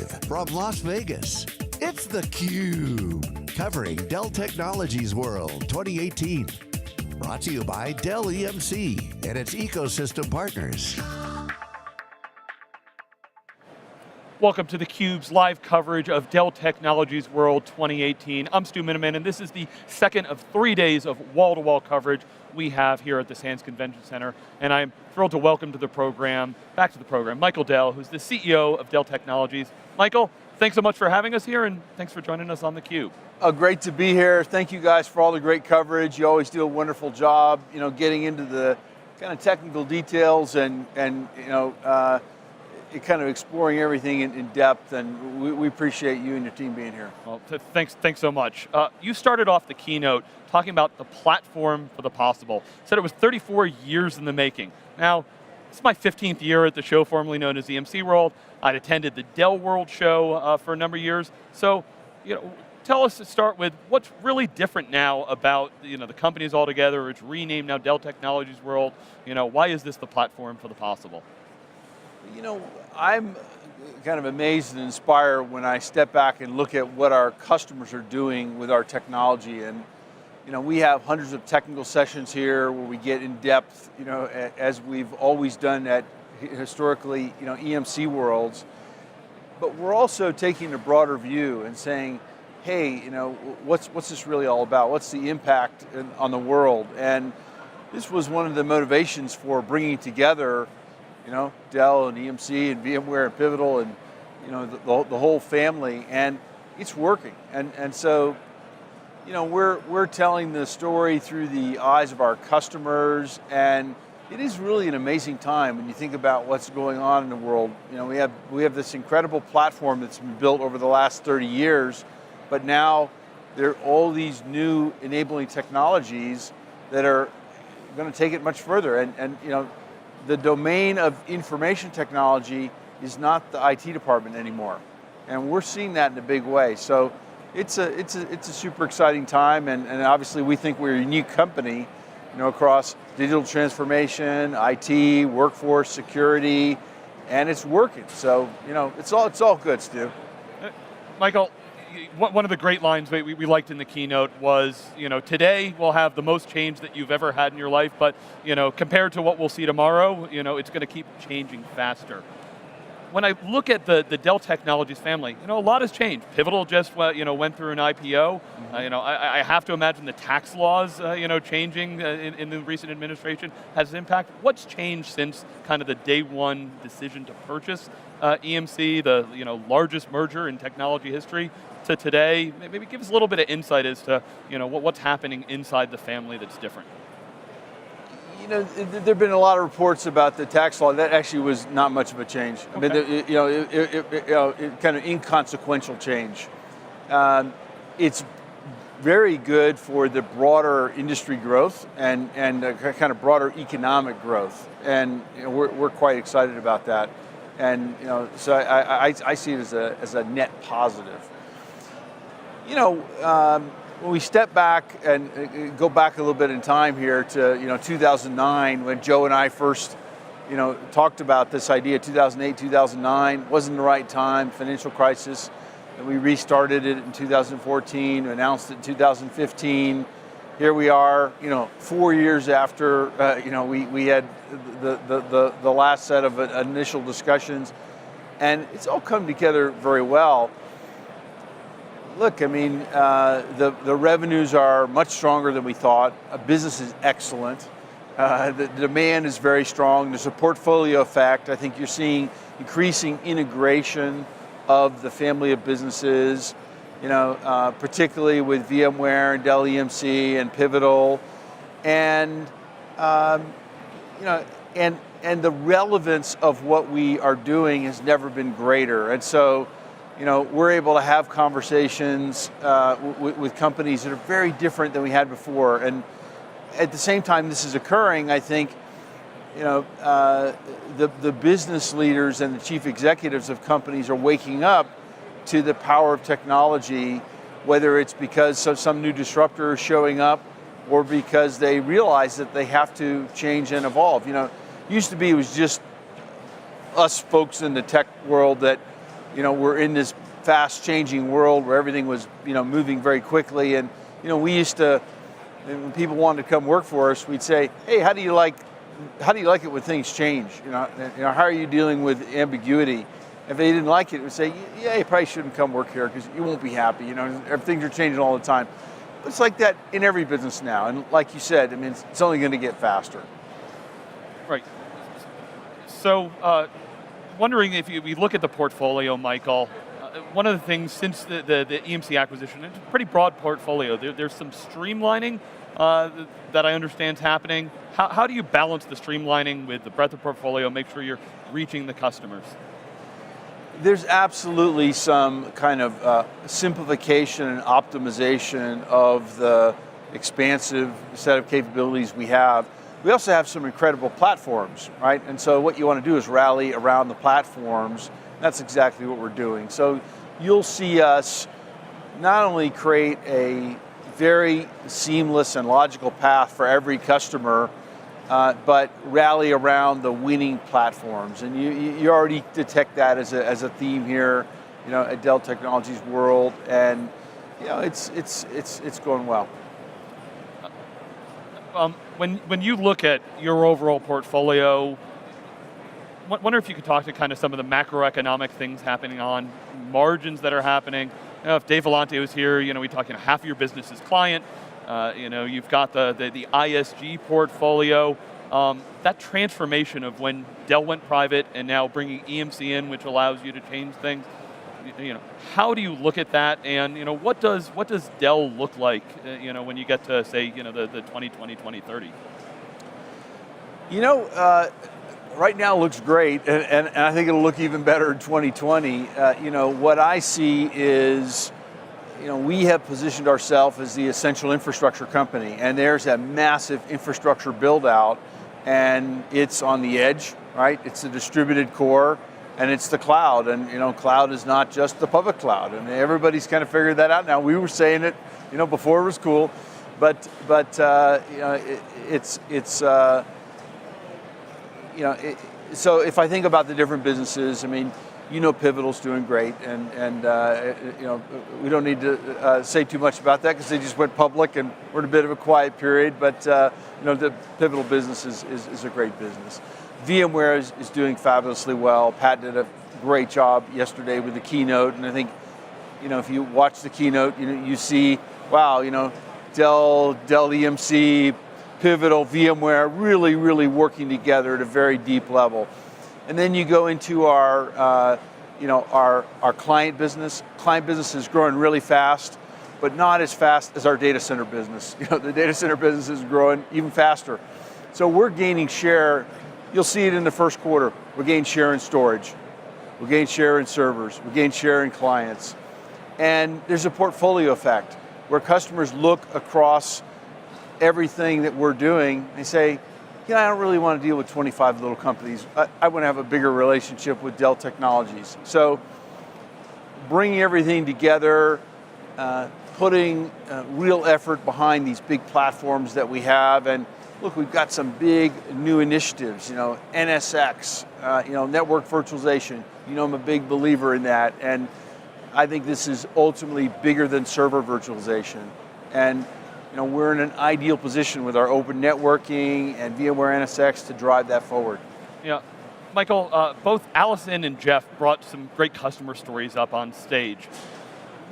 Live from Las Vegas, it's theCUBE, covering Dell Technologies World 2018. Brought to you by Dell EMC and its ecosystem partners. Welcome to theCUBE's live coverage of Dell Technologies World 2018. I'm Stu Miniman, and this is the second of 3 days of wall-to-wall coverage we have here at the Sands Convention Center. And I'm thrilled to welcome to the program, back to the program, Michael Dell, who's the CEO of Dell Technologies. Michael, thanks so much for having us here, and thanks for joining us on theCUBE. Great to be here. Thank you guys for all the great coverage. You always do a wonderful job, getting into the kind of technical details and kind of exploring everything in depth, and we appreciate you and your team being here. Well, thanks so much. You started off the keynote talking about the platform for the possible. Said it was 34 years in the making. Now, it's my 15th year at the show formerly known as EMC World. I'd attended the Dell World show for a number of years. So, tell us to start with what's really different now about the companies all together. It's renamed now Dell Technologies World. Why is this the platform for the possible? I'm kind of amazed and inspired when I step back and look at what our customers are doing with our technology. And we have hundreds of technical sessions here where we get in depth, as we've always done at historically, EMC worlds. But we're also taking a broader view and saying, hey, what's this really all about? What's the impact on the world? And this was one of the motivations for bringing together Dell and EMC and VMware and Pivotal and the whole family, and it's working. And so we're telling the story through the eyes of our customers, and it is really an amazing time when you think about what's going on in the world. We have this incredible platform that's been built over the last 30 years, but now there are all these new enabling technologies that are going to take it much further. And the domain of information technology is not the IT department anymore, and we're seeing that in a big way. So it's a super exciting time, and obviously we think we're a unique company, across digital transformation, IT, workforce, security, and it's working. So it's all good, Stu. Michael, one of the great lines we liked in the keynote was, today we'll have the most change that you've ever had in your life, but compared to what we'll see tomorrow, it's going to keep changing faster. When I look at the Dell Technologies family, a lot has changed. Pivotal just went through an IPO. Mm-hmm. I have to imagine the tax laws changing in the recent administration has an impact. What's changed since kind of the day one decision to purchase EMC, the largest merger in technology history, to today? Maybe give us a little bit of insight as to what's happening inside the family that's different. There have been a lot of reports about the tax law. That actually was not much of a change. Okay. I mean, it kind of inconsequential change. It's very good for the broader industry growth and kind of broader economic growth, and we're quite excited about that. And so I see it as a net positive. When we step back and go back a little bit in time here to 2009, when Joe and I first talked about this idea, 2008, 2009, wasn't the right time, financial crisis, and we restarted it in 2014, announced it in 2015. Here we are, 4 years after we had the last set of initial discussions, and it's all come together very well. Look, I mean, the revenues are much stronger than we thought. Business is excellent. The demand is very strong. There's a portfolio effect. I think you're seeing increasing integration of the family of businesses, particularly with VMware and Dell EMC and Pivotal, and and the relevance of what we are doing has never been greater. And so, we're able to have conversations with companies that are very different than we had before. And at the same time this is occurring, I think, the business leaders and the chief executives of companies are waking up to the power of technology, whether it's because some new disruptor is showing up or because they realize that they have to change and evolve. Used to be it was just us folks in the tech world that we're in this fast changing world where everything was, moving very quickly. And, we used to, and when people wanted to come work for us, we'd say, hey, how do you like it when things change? How are you dealing with ambiguity? If they didn't like it, we'd say, yeah, you probably shouldn't come work here because you won't be happy. Things are changing all the time. But it's like that in every business now. And like you said, it's only going to get faster. Right. So, wondering if we look at the portfolio, Michael, one of the things since the EMC acquisition, it's a pretty broad portfolio. There's some streamlining that I understand is happening. How do you balance the streamlining with the breadth of portfolio, make sure you're reaching the customers? There's absolutely some kind of simplification and optimization of the expansive set of capabilities we have. We also have some incredible platforms, right? And so what you want to do is rally around the platforms. That's exactly what we're doing. So you'll see us not only create a very seamless and logical path for every customer, but rally around the winning platforms. And you already detect that as a theme here, at Dell Technologies World, and it's going well. When you look at your overall portfolio, wonder if you could talk to kind of some of the macroeconomic things happening on margins that are happening. If Dave Vellante was here, we talk half of your business is client. You've got the ISG portfolio. That transformation of when Dell went private and now bringing EMC in, which allows you to change things. How do you look at that, and what does Dell look like, when you get to say, the 2020, 2030? Right now looks great, and I think it'll look even better in 2020. What I see is, we have positioned ourselves as the essential infrastructure company, and there's a massive infrastructure build out, and it's on the edge, right? It's a distributed core, and it's the cloud, and cloud is not just the public cloud, and everybody's kind of figured that out now. We were saying it, before it was cool, but so if I think about the different businesses, Pivotal's doing great, and we don't need to say too much about that because they just went public and we're in a bit of a quiet period. But the Pivotal business is a great business. VMware is doing fabulously well. Pat did a great job yesterday with the keynote, and I think if you watch the keynote, you see, wow, Dell EMC, Pivotal, VMware, really, really working together at a very deep level. And then you go into our client business. Client business is growing really fast, but not as fast as our data center business. The data center business is growing even faster. So we're gaining share. You'll see it in the first quarter. We're gaining share in storage. We're gaining share in servers. We're gaining share in clients. And there's a portfolio effect where customers look across everything that we're doing. They say, I don't really want to deal with 25 little companies. I want to have a bigger relationship with Dell Technologies. So bringing everything together, putting real effort behind these big platforms that we have. And look, we've got some big new initiatives, NSX, network virtualization. I'm a big believer in that. And I think this is ultimately bigger than server virtualization. And we're in an ideal position with our open networking and VMware NSX to drive that forward. Yeah, Michael, both Allison and Jeff brought some great customer stories up on stage.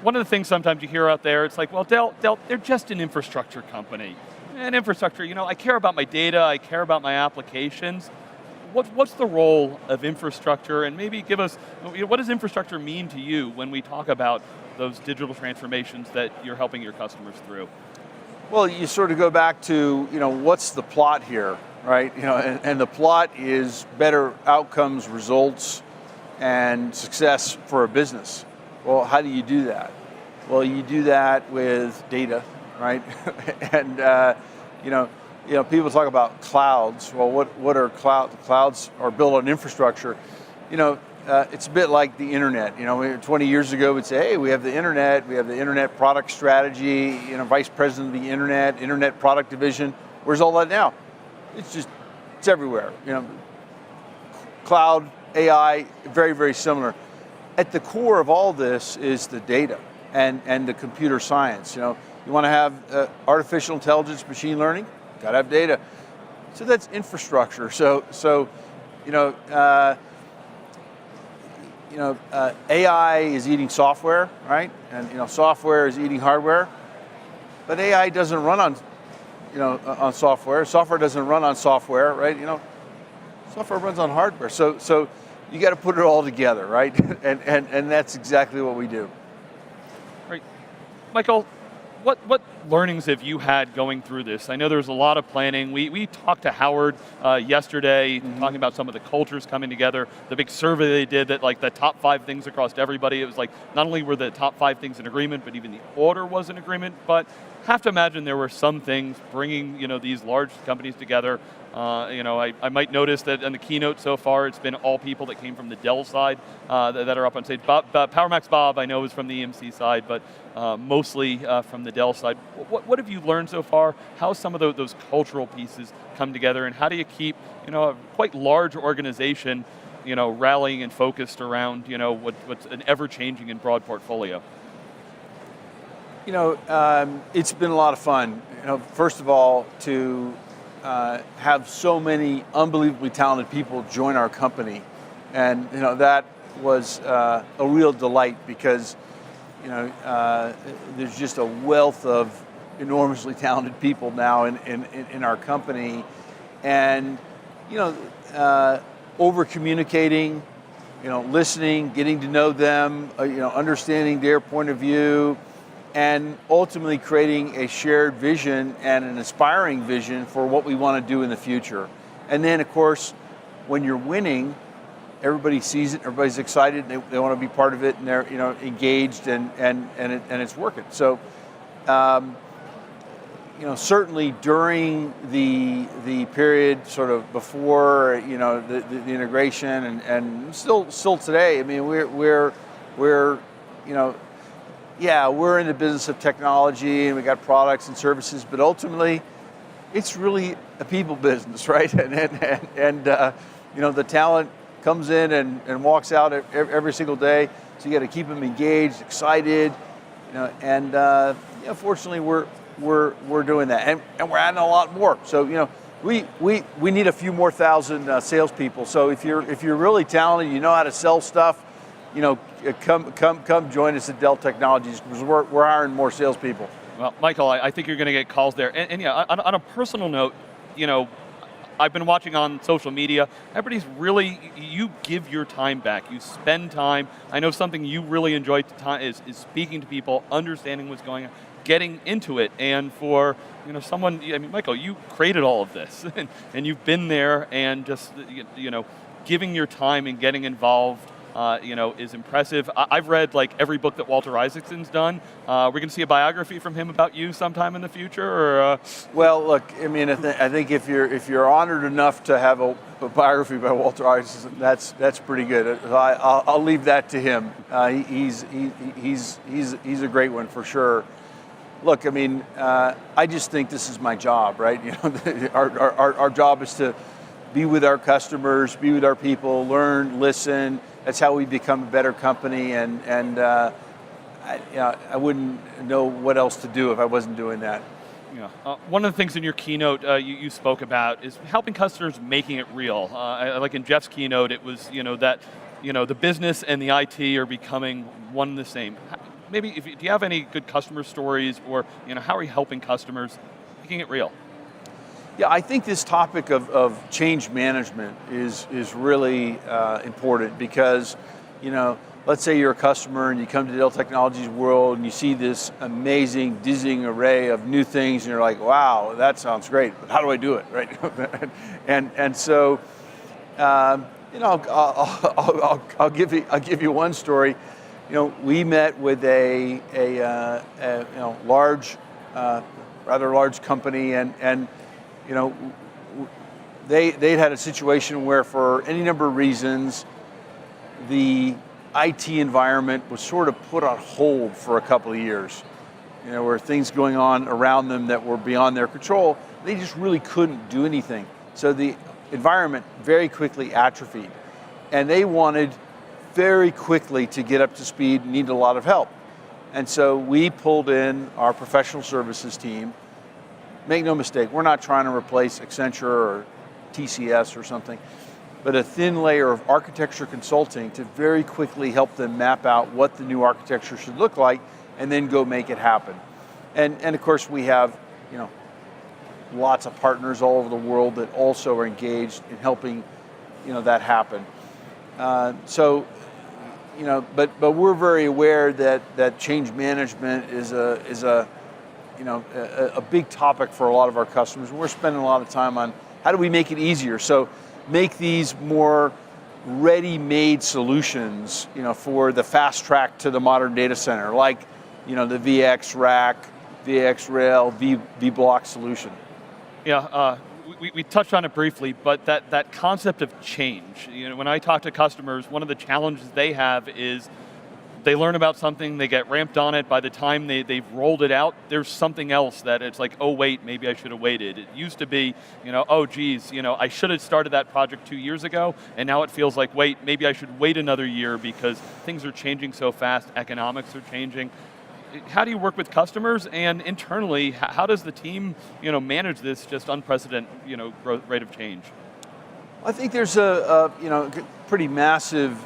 One of the things sometimes you hear out there, it's like, well, Dell, they're just an infrastructure company. And infrastructure, I care about my data, I care about my applications. What's the role of infrastructure? And maybe give us, what does infrastructure mean to you when we talk about those digital transformations that you're helping your customers through? Well, you sort of go back to, what's the plot here, right? And the plot is better outcomes, results, and success for a business. Well, how do you do that? Well, you do that with data, right? And, people talk about clouds. Well, what are clouds? Clouds are built on infrastructure. It's a bit like the internet. 20 years ago, we'd say, hey, we have the internet product strategy, vice president of the internet product division. Where's all that now? It's everywhere. Cloud, AI, very, very similar. at the core of all this is the data and the computer science. You know, you want to have artificial intelligence, machine learning, got to have data. So that's infrastructure. So you know, AI is eating software, right? And you know, software is eating hardware. But AI doesn't run on, on software. Software doesn't run on software, right? You know, software runs on hardware. So you got to put it all together, right? and that's exactly what we do. Right, Michael. What learnings have you had going through this? I know there's a lot of planning. We talked to Howard yesterday, talking about some of the cultures coming together. The big survey they did that like the top 5 things across everybody. It was like not only were the top 5 things in agreement, but even the order was in agreement. But have to imagine there were some things bringing these large companies together. I might notice that in the keynote so far, it's been all people that came from the Dell side that are up on stage. PowerMax Bob, I know, is from the EMC side, but mostly from the Dell side. What have you learned so far? How some of those cultural pieces come together, and how do you keep a quite large organization rallying and focused around what's an ever-changing and broad portfolio? It's been a lot of fun. First of all, to have so many unbelievably talented people join our company, and that was a real delight because there's just a wealth of enormously talented people now in our company, and over communicating, listening, getting to know them, understanding their point of view, and ultimately creating a shared vision and an inspiring vision for what we want to do in the future. And then, of course, when you're winning, everybody sees it, everybody's excited, they want to be part of it, and they're engaged, and it's working. So, certainly during the period sort of before the integration, and still today, I mean we're we're in the business of technology and we got products and services, but ultimately it's really a people business, right? And the talent comes in and walks out every single day, so you got to keep them engaged, excited, and fortunately we're doing that, and we're adding a lot more. So we need a few more thousand salespeople. So if you're really talented, you know how to sell stuff, come join us at Dell Technologies, because we're hiring more salespeople. Well, Michael, I think you're going to get calls there. And yeah, on a personal note, I've been watching on social media. Everybody's really, you give your time back. You spend time. I know something you really enjoy is speaking to people, understanding what's going on, getting into it. And for someone, Michael, you created all of this, and you've been there, and just giving your time and getting involved. Is impressive. I've read like every book that Walter Isaacson's done. We're going to see a biography from him about you sometime in the future, or? Well, look, I think if you're honored enough to have a biography by Walter Isaacson, that's pretty good. I'll leave that to him. He's a great one for sure. Look, I just think this is my job, right? Our job is to be with our customers, be with our people, learn, listen. That's how we become a better company, and I wouldn't know what else to do if I wasn't doing that. Yeah. One of the things in your keynote you spoke about is helping customers, making it real. Like in Jeff's keynote, it was that the business and the IT are becoming one and the same. Maybe do you have any good customer stories, or how are you helping customers, making it real? Yeah, I think this topic of change management is really important, because, let's say you're a customer and you come to Dell Technologies World and you see this amazing, dizzying array of new things, and you're like, wow, that sounds great, but how do I do it, right? and so, I'll give you one story. We met with a rather large company, and they'd had a situation where, for any number of reasons, the IT environment was sort of put on hold for a couple of years. There were things going on around them that were beyond their control. They just really couldn't do anything. So the environment very quickly atrophied, and they wanted very quickly to get up to speed and need a lot of help. And so we pulled in our professional services team. Make no mistake, we're not trying to replace Accenture or TCS or something, but a thin layer of architecture consulting to very quickly help them map out what the new architecture should look like and then go make it happen. And of course we have, lots of partners all over the world that also are engaged in helping, that happen. But we're very aware that change management is a big topic for a lot of our customers. We're spending a lot of time on how do we make it easier. So make these more ready-made solutions, for the fast track to the modern data center, like, the VX Rack, VX Rail, vBlock solution. Yeah, we touched on it briefly, but that concept of change, when I talk to customers, one of the challenges they have is they learn about something, they get ramped on it, by the time they've rolled it out, there's something else that it's like, oh wait, maybe I should have waited. It used to be, oh geez, I should have started that project 2 years ago, and now it feels like, wait, maybe I should wait another year because things are changing so fast, economics are changing. How do you work with customers, and internally, how does the team, manage this just unprecedented, growth rate of change? I think there's a pretty massive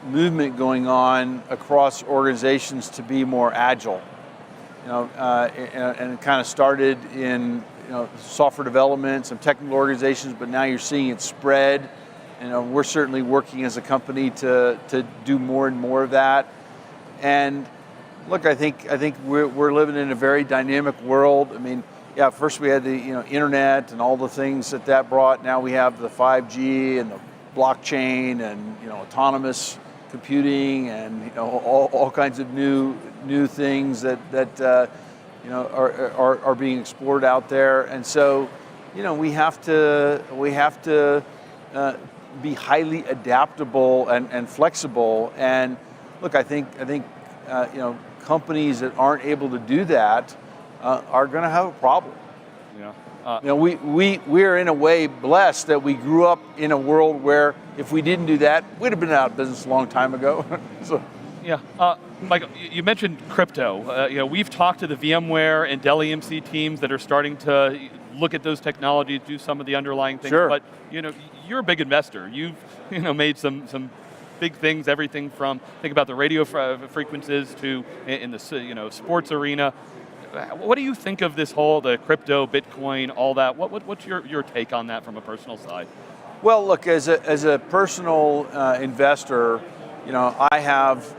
movement going on across organizations to be more agile. And it kind of started in software development, some technical organizations, but now you're seeing it spread. We're certainly working as a company to do more and more of that. And look, I think we're living in a very dynamic world. I mean, yeah, first we had the internet and all the things that brought. Now we have the 5G and the blockchain and autonomous computing and all kinds of new things that are being explored out there. And so we have to be highly adaptable and flexible. And look, I think companies that aren't able to do that are going to have a problem. Yeah. We're in a way blessed that we grew up in a world where if we didn't do that, we'd have been out of business a long time ago. So. Yeah, Michael, you mentioned crypto. We've talked to the VMware and Dell EMC teams that are starting to look at those technologies, do some of the underlying things. Sure. But you're a big investor. You've made some big things, everything from think about the radio frequencies to in the sports arena. What do you think of this whole the crypto, Bitcoin, all that? What's your take on that from a personal side? Well, look, as a personal investor, I have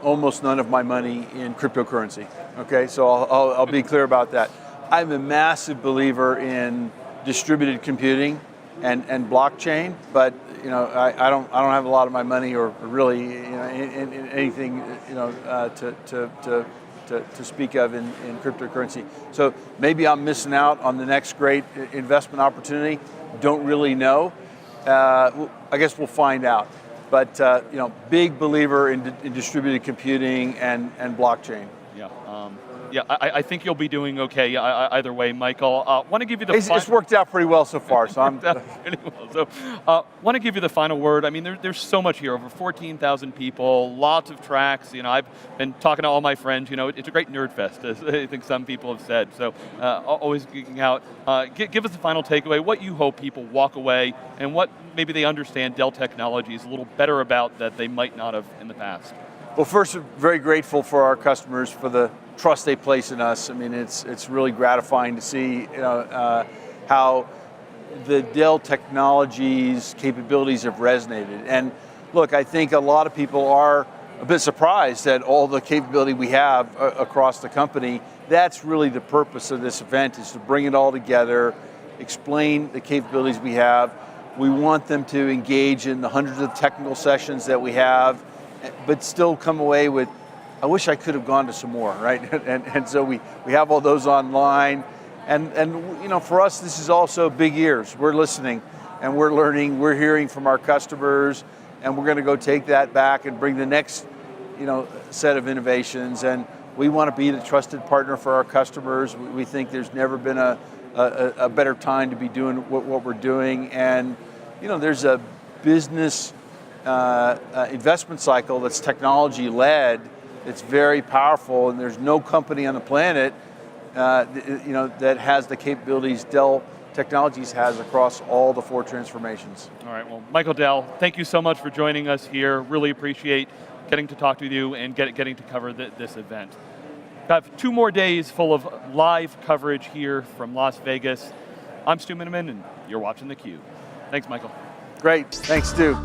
almost none of my money in cryptocurrency. Okay, so I'll be clear about that. I'm a massive believer in distributed computing and blockchain, but I don't have a lot of my money or really in anything to speak of in cryptocurrency. So maybe I'm missing out on the next great investment opportunity. Don't really know. I guess we'll find out. But big believer in distributed computing and blockchain. Yeah, I think you'll be doing okay either way, Michael. Want to give you the it's worked out pretty well so far. So I'm pretty well. So, want to give you the final word. I mean, there's so much here. Over 14,000 people, lots of tracks. I've been talking to all my friends. It's a great nerd fest, as I think some people have said. So, always geeking out. Give us the final takeaway. What you hope people walk away, and what maybe they understand Dell Technologies a little better about that they might not have in the past. Well, first, we're very grateful for our customers for the trust they place in us. I mean, it's really gratifying to see how the Dell Technologies capabilities have resonated. And look, I think a lot of people are a bit surprised at all the capability we have across the company. That's really the purpose of this event, is to bring it all together, explain the capabilities we have. We want them to engage in the hundreds of technical sessions that we have, but still come away with, I wish I could have gone to some more, right? And so we have all those online. And for us, this is also big ears. We're listening and we're learning, we're hearing from our customers, and we're going to go take that back and bring the next set of innovations. And we want to be the trusted partner for our customers. We think there's never been a better time to be doing what we're doing. And there's a business investment cycle that's technology-led. It's very powerful, and there's no company on the planet that has the capabilities Dell Technologies has across all the 4 transformations. All right, well, Michael Dell, thank you so much for joining us here. Really appreciate getting to talk to you and getting to cover this event. I have 2 more days full of live coverage here from Las Vegas. I'm Stu Miniman, and you're watching theCUBE. Thanks, Michael. Great, thanks, Stu.